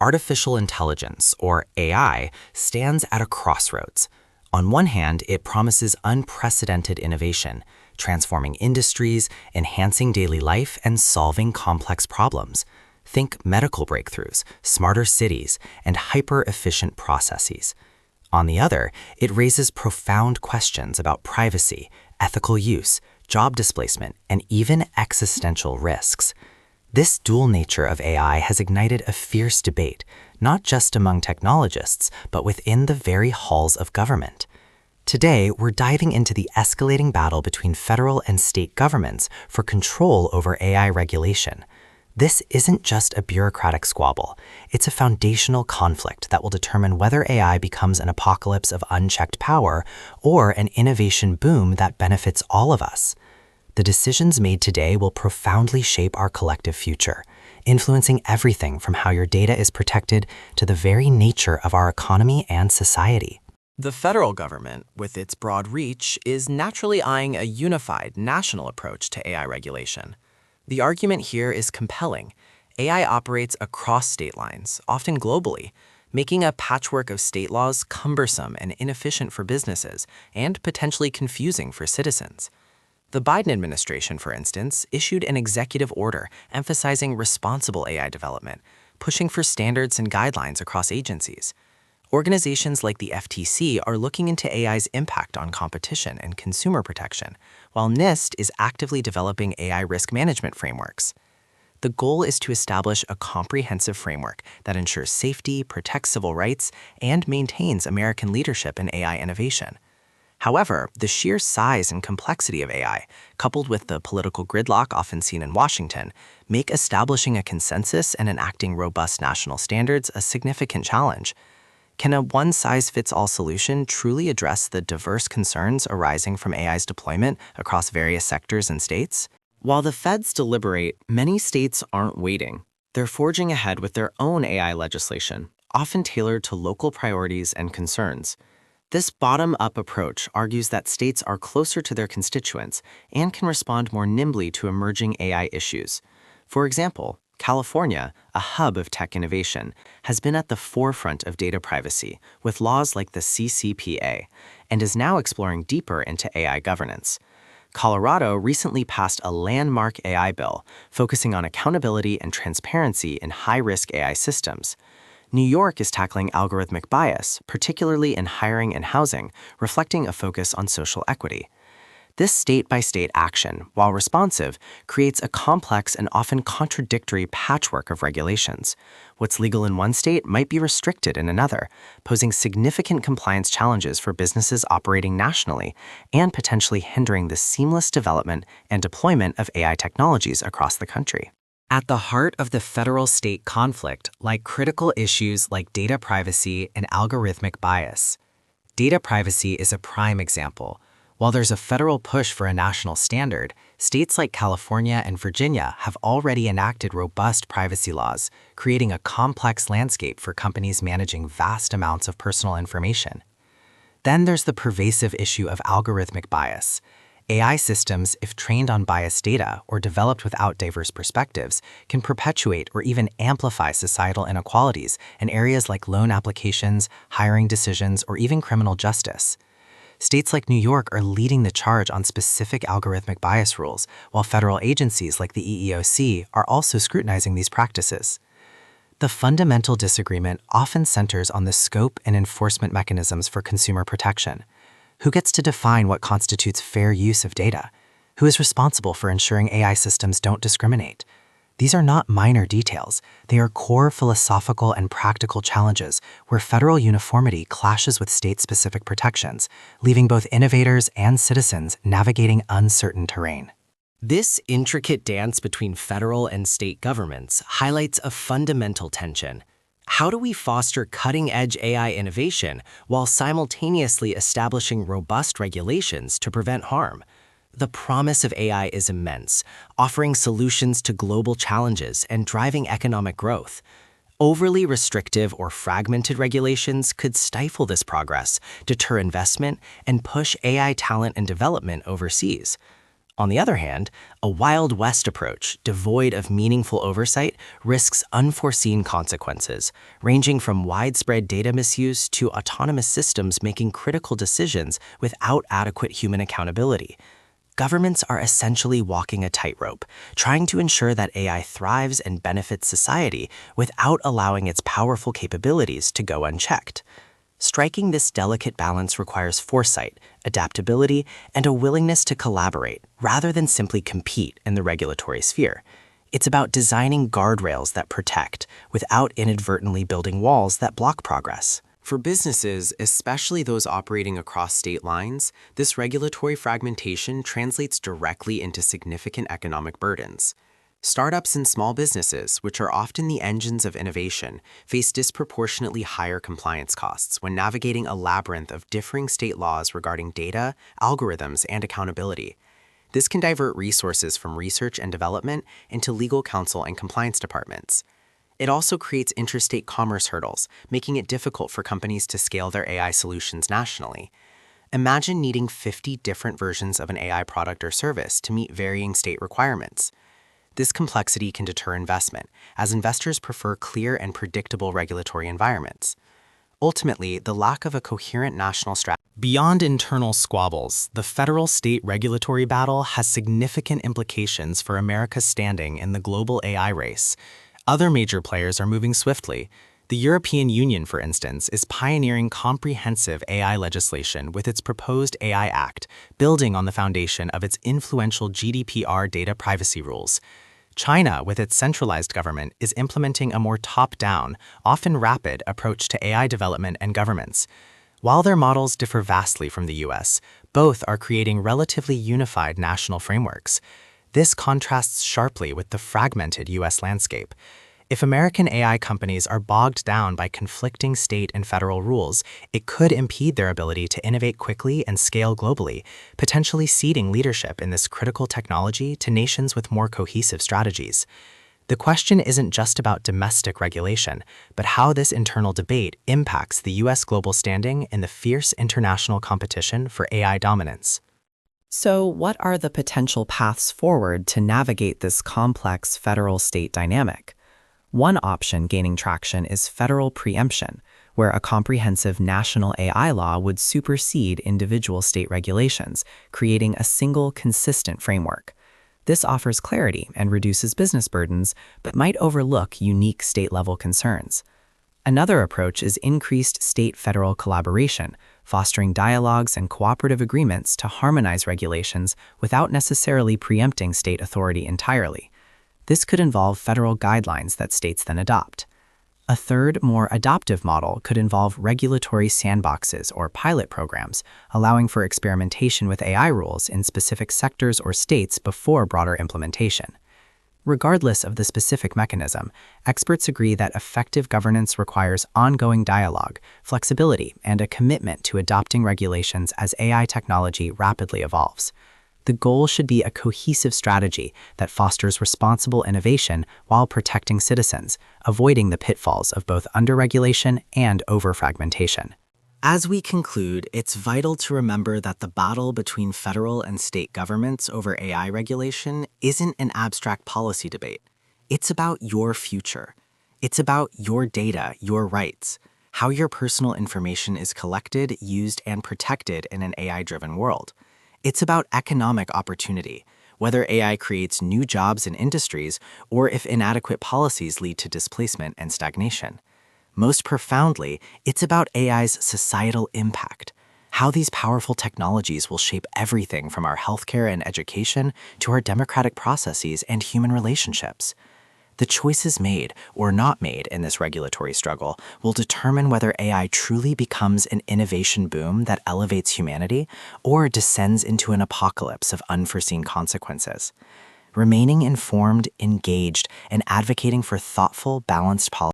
Artificial intelligence, or AI, stands at a crossroads. On one hand, it promises unprecedented innovation, transforming industries, enhancing daily life, and solving complex problems. Think medical breakthroughs, smarter cities, and hyper-efficient processes. On the other, it raises profound questions about privacy, ethical use, job displacement, and even existential risks. This dual nature of AI has ignited a fierce debate, not just among technologists, but within the very halls of government. Today, we're diving into the escalating battle between federal and state governments for control over AI regulation. This isn't just a bureaucratic squabble. It's a foundational conflict that will determine whether AI becomes an apocalypse of unchecked power or an innovation boom that benefits all of us. The decisions made today will profoundly shape our collective future, influencing everything from how your data is protected to the very nature of our economy and society. The federal government, with its broad reach, is naturally eyeing a unified national approach to AI regulation. The argument here is compelling. AI operates across state lines, often globally, making a patchwork of state laws cumbersome and inefficient for businesses and potentially confusing for citizens. The Biden administration, for instance, issued an executive order emphasizing responsible AI development, pushing for standards and guidelines across agencies. Organizations like the FTC are looking into AI's impact on competition and consumer protection, while NIST is actively developing AI risk management frameworks. The goal is to establish a comprehensive framework that ensures safety, protects civil rights, and maintains American leadership in AI innovation. However, the sheer size and complexity of AI, coupled with the political gridlock often seen in Washington, make establishing a consensus and enacting robust national standards a significant challenge. Can a one-size-fits-all solution truly address the diverse concerns arising from AI's deployment across various sectors and states? While the feds deliberate, many states aren't waiting. They're forging ahead with their own AI legislation, often tailored to local priorities and concerns. This bottom-up approach argues that states are closer to their constituents and can respond more nimbly to emerging AI issues. For example, California, a hub of tech innovation, has been at the forefront of data privacy with laws like the CCPA and is now exploring deeper into AI governance. Colorado recently passed a landmark AI bill focusing on accountability and transparency in high-risk AI systems. New York is tackling algorithmic bias, particularly in hiring and housing, reflecting a focus on social equity. This state-by-state action, while responsive, creates a complex and often contradictory patchwork of regulations. What's legal in one state might be restricted in another, posing significant compliance challenges for businesses operating nationally and potentially hindering the seamless development and deployment of AI technologies across the country. At the heart of the federal-state conflict lie critical issues like data privacy and algorithmic bias. Data privacy is a prime example. While there's a federal push for a national standard, states like California and Virginia have already enacted robust privacy laws, creating a complex landscape for companies managing vast amounts of personal information. Then there's the pervasive issue of algorithmic bias. AI systems, if trained on biased data or developed without diverse perspectives, can perpetuate or even amplify societal inequalities in areas like loan applications, hiring decisions, or even criminal justice. States like New York are leading the charge on specific algorithmic bias rules, while federal agencies like the EEOC are also scrutinizing these practices. The fundamental disagreement often centers on the scope and enforcement mechanisms for consumer protection. Who gets to define what constitutes fair use of data? Who is responsible for ensuring AI systems don't discriminate? These are not minor details. They are core philosophical and practical challenges where federal uniformity clashes with state-specific protections, leaving both innovators and citizens navigating uncertain terrain. This intricate dance between federal and state governments highlights a fundamental tension. How do we foster cutting-edge AI innovation while simultaneously establishing robust regulations to prevent harm? The promise of AI is immense, offering solutions to global challenges and driving economic growth. Overly restrictive or fragmented regulations could stifle this progress, deter investment, and push AI talent and development overseas. On the other hand, a Wild West approach, devoid of meaningful oversight, risks unforeseen consequences, ranging from widespread data misuse to autonomous systems making critical decisions without adequate human accountability. Governments are essentially walking a tightrope, trying to ensure that AI thrives and benefits society without allowing its powerful capabilities to go unchecked. Striking this delicate balance requires foresight, adaptability, and a willingness to collaborate rather than simply compete in the regulatory sphere. It's about designing guardrails that protect without inadvertently building walls that block progress. For businesses, especially those operating across state lines, this regulatory fragmentation translates directly into significant economic burdens. Startups and small businesses, which are often the engines of innovation, face disproportionately higher compliance costs when navigating a labyrinth of differing state laws regarding data, algorithms, and accountability. This can divert resources from research and development into legal counsel and compliance departments. It also creates interstate commerce hurdles, making it difficult for companies to scale their AI solutions nationally. Imagine needing 50 different versions of an AI product or service to meet varying state requirements. This complexity can deter investment, as investors prefer clear and predictable regulatory environments. Ultimately, the lack of a coherent national strategy. Beyond internal squabbles, the federal-state regulatory battle has significant implications for America's standing in the global AI race. Other major players are moving swiftly. The European Union, for instance, is pioneering comprehensive AI legislation with its proposed AI Act, building on the foundation of its influential GDPR data privacy rules. China, with its centralized government, is implementing a more top-down, often rapid, approach to AI development and governance. While their models differ vastly from the US, both are creating relatively unified national frameworks. This contrasts sharply with the fragmented US landscape. If American AI companies are bogged down by conflicting state and federal rules, it could impede their ability to innovate quickly and scale globally, potentially ceding leadership in this critical technology to nations with more cohesive strategies. The question isn't just about domestic regulation, but how this internal debate impacts the US global standing in the fierce international competition for AI dominance. So, what are the potential paths forward to navigate this complex federal-state dynamic? One option gaining traction is federal preemption, where a comprehensive national AI law would supersede individual state regulations, creating a single, consistent framework. This offers clarity and reduces business burdens, but might overlook unique state-level concerns. Another approach is increased state-federal collaboration, fostering dialogues and cooperative agreements to harmonize regulations without necessarily preempting state authority entirely. This could involve federal guidelines that states then adopt. A third, more adaptive model could involve regulatory sandboxes or pilot programs, allowing for experimentation with AI rules in specific sectors or states before broader implementation. Regardless of the specific mechanism, experts agree that effective governance requires ongoing dialogue, flexibility, and a commitment to adopting regulations as AI technology rapidly evolves. The goal should be a cohesive strategy that fosters responsible innovation while protecting citizens, avoiding the pitfalls of both underregulation and overfragmentation. As we conclude, it's vital to remember that the battle between federal and state governments over AI regulation isn't an abstract policy debate. It's about your future. It's about your data, your rights, how your personal information is collected, used, and protected in an AI-driven world. It's about economic opportunity, whether AI creates new jobs in industries or if inadequate policies lead to displacement and stagnation. Most profoundly, it's about AI's societal impact, how these powerful technologies will shape everything from our healthcare and education to our democratic processes and human relationships. The choices made or not made in this regulatory struggle will determine whether AI truly becomes an innovation boom that elevates humanity or descends into an apocalypse of unforeseen consequences. Remaining informed, engaged, and advocating for thoughtful, balanced policy